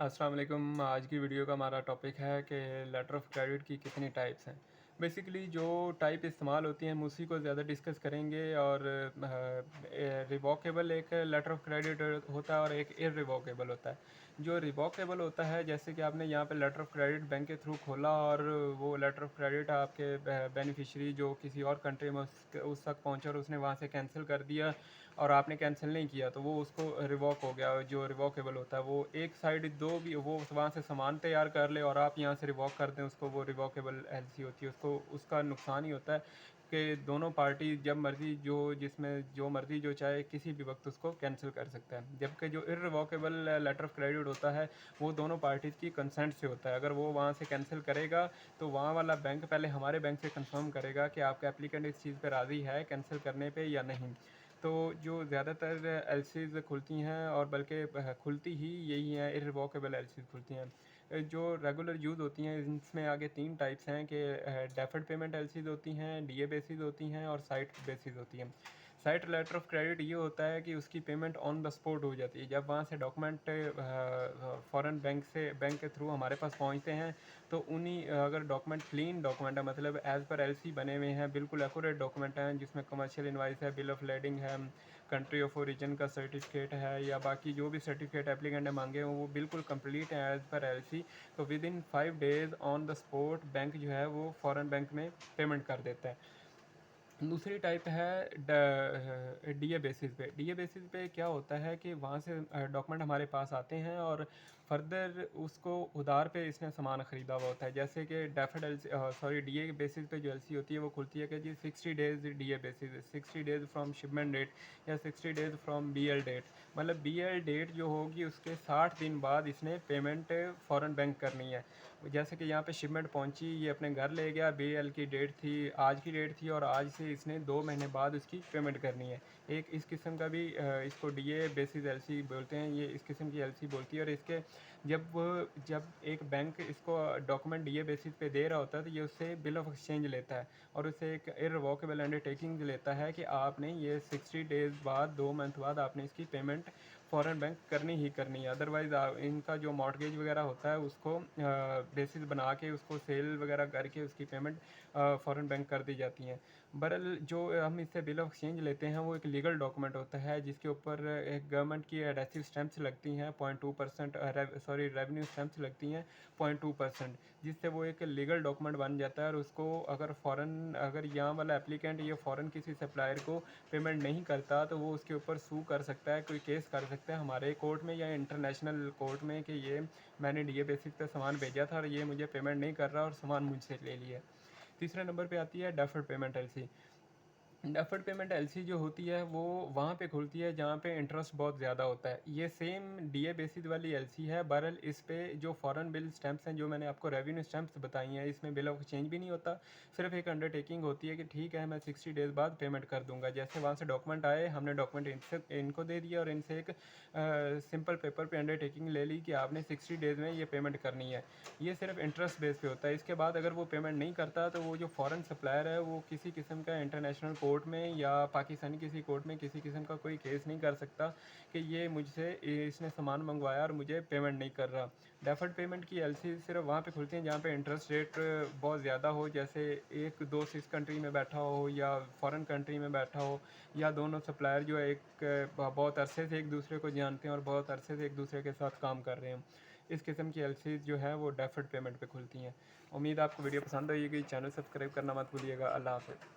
अस्सलाम वालेकुम। आज की वीडियो का हमारा टॉपिक है कि लेटर ऑफ़ क्रेडिट की कितनी टाइप्स हैं। बेसिकली जो टाइप इस्तेमाल होती हैं हम उसी को ज़्यादा डिस्कस करेंगे। और रिवॉकेबल एक लेटर ऑफ़ क्रेडिट होता है और एक इर्रिवॉकेबल होता है। जो रिवॉकेबल होता है, जैसे कि आपने यहाँ पे लेटर ऑफ़ क्रेडिट बैंक के थ्रू खोला और वो लेटर ऑफ़ क्रेडिट आपके बेनिफिशियरी जो किसी और कंट्री में उस तक पहुँचा और उसने वहाँ से कैंसिल कर दिया और आपने कैंसिल नहीं किया, तो वो उसको रिवॉक हो गया। जो रिवॉकेबल होता है वो एक साइड दो भी वो वहाँ से सामान तैयार कर ले और आप यहाँ से रिवॉक कर दें उसको, वो रिवॉकेबल एलसी होती है। उसको उसका नुकसान ही होता है कि दोनों पार्टी जब मर्ज़ी जो जिसमें जो मर्ज़ी जो चाहे किसी भी वक्त उसको कैंसिल कर सकता है। जबकि जो इर्रिवॉकेबल लेटर ऑफ़ क्रेडिट होता है वो दोनों पार्टीज़ की कंसेंट से होता है। अगर वो वहाँ से कैंसिल करेगा तो वहाँ वाला बैंक पहले हमारे बैंक से कंफर्म करेगा कि आपका एप्लीकेंट इस चीज़ पे राज़ी है कैंसिल करने पे या नहीं। तो जो ज़्यादातर एलसीज़ खुलती हैं और बल्कि खुलती ही यही हैं, इर्रिवॉकेबल एलसीज़ खुलती हैं। जो रेगुलर यूज़ होती हैं इसमें आगे 3 टाइप्स हैं कि डेफर्ड पेमेंट एलसीज़ होती हैं, डीए बेसिस होती हैं और साइट बेसिस होती हैं। साइट लेटर ऑफ़ क्रेडिट ये होता है कि उसकी पेमेंट ऑन द स्पॉट हो जाती है। जब वहाँ से डॉक्यूमेंट फ़ॉरेन बैंक के थ्रू हमारे पास पहुँचते हैं तो उन्हीं अगर डॉक्यूमेंट क्लीन डॉक्यूमेंट है, मतलब एज़ पर एलसी बने हुए हैं, बिल्कुल एक्यूरेट डॉक्यूमेंट हैं जिसमें कमर्शियल इनवॉइस है, बिल ऑफ लेडिंग है, कंट्री ऑफ ओरिजिन का सर्टिफिकेट है या बाकी जो भी सर्टिफिकेट एप्लीकेंट ने मांगे हों वो बिल्कुल कंप्लीट है एज़ पर एलसी, तो with in 5 days on the spot bank जो है वो फ़ॉरेन बैंक में पेमेंट कर देता है। दूसरी टाइप है डीए बेसिस पे। डीए बेसिस पे क्या होता है कि वहाँ से डॉक्यूमेंट हमारे पास आते हैं और फर्दर उसको उधार पे इसने सामान ख़रीदा हुआ होता है। जैसे कि deferred LC sorry DA basis पे जो एलसी होती है वो खुलती है कि जी 60 days DA basis, 60 days from shipment date या 60 डेज़ फ्रॉम बीएल डेट। मतलब बीएल डेट जो होगी उसके 60 दिन बाद इसने पेमेंट फ़ॉरेन बैंक करनी है। जैसे कि यहाँ पे शिपमेंट पहुँची, ये अपने घर ले गया, बीएल की डेट थी, आज की डेट थी और आज से इसने 2 महीने बाद उसकी पेमेंट करनी है। एक इस किस्म का भी इसको डीए बेसिस एलसी बोलते हैं, ये इस किस्म की एलसी बोलती है। और इसके जब एक बैंक इसको डॉक्यूमेंट डीए बेसिस पे दे रहा होता है तो ये उससे बिल ऑफ एक्सचेंज लेता है और उससे एक इर्रिवॉकेबल अंडरटेकिंग लेता है कि आपने ये 60 डेज़ बाद 2 मंथ बाद आपने इसकी पेमेंट फ़ॉरेन बैंक करनी ही करनी है। अदरवाइज़ इनका जो मॉर्टगेज वगैरह होता है उसको बेसिस बना के उसको सेल वगैरह करके उसकी पेमेंट फ़ॉरेन बैंक कर दी जाती हैं। बहरहाल जो हम इससे बिल ऑफ एक्सचेंज लेते हैं वो एक लीगल डॉक्यूमेंट होता है जिसके ऊपर एक गवर्नमेंट की एडहेसिव स्टैंप्स लगती हैं 0.2%, रेवेन्यू स्टैंप्स लगती हैं 0.2%, जिससे वो एक लीगल डॉक्यूमेंट बन जाता है। और उसको अगर यहाँ वाला एप्लीकेंट ये फ़ॉरेन किसी सप्लायर को पेमेंट नहीं करता तो वो उसके ऊपर सू कर सकता है, कोई केस कर सकता है हमारे कोर्ट में या इंटरनेशनल कोर्ट में कि ये मैंने डीए बेसिस पे सामान भेजा था और ये मुझे पेमेंट नहीं कर रहा और सामान मुझसे ले लिया। तीसरे नंबर पे आती है deferred payment LC. Deferred payment LC जो होती है वो वहाँ पे खुलती है जहाँ पे इंटरेस्ट बहुत ज़्यादा होता है। ये सेम डीए बेसिस वाली एलसी है। बहरहाल इस पे जो फॉरेन बिल स्टैम्प्स हैं जो मैंने आपको रेवेन्यू स्टैम्प्स बताई हैं, इसमें बिल ऑफ एक्सचेंज भी नहीं होता। सिर्फ एक अंडरटेकिंग होती है कि ठीक है मैं 60 डेज़ बाद पेमेंट कर दूंगा। जैसे वहाँ से डॉक्यूमेंट आए, हमने डॉक्यूमेंट इनको दे दिया और इनसे एक सिंपल पेपर पे अंडरटेकिंग ले ली कि आपने 60 डेज़ में ये पेमेंट करनी है। ये सिर्फ इंटरेस्ट बेस पे होता है। इसके बाद अगर वो पेमेंट नहीं करता तो वो जो फॉरेन सप्लायर है वो किसी किस्म का इंटरनेशनल कोर्ट में या पाकिस्तानी किसी कोर्ट में किसी किस्म का कोई केस नहीं कर सकता कि ये मुझसे इसने सामान मंगवाया और मुझे पेमेंट नहीं कर रहा। डेफर्ड पेमेंट की एलसी सिर्फ वहाँ पे खुलती हैं जहाँ पे इंटरेस्ट रेट बहुत ज़्यादा हो, जैसे एक दोस्त इस कंट्री में बैठा हो या फॉरेन कंट्री में बैठा हो या दोनों सप्लायर जो है एक बहुत अरसे से एक दूसरे को जानते हैं और बहुत अरसे से एक दूसरे के साथ काम कर रहे हैं। इस किस्म की एलसीज जो है वो डेफर्ड पेमेंट पे खुलती हैं। उम्मीद आपको वीडियो पसंद आएगी। चैनल सब्सक्राइब करना मत भूलिएगा। अल्लाह हाफ़िज़।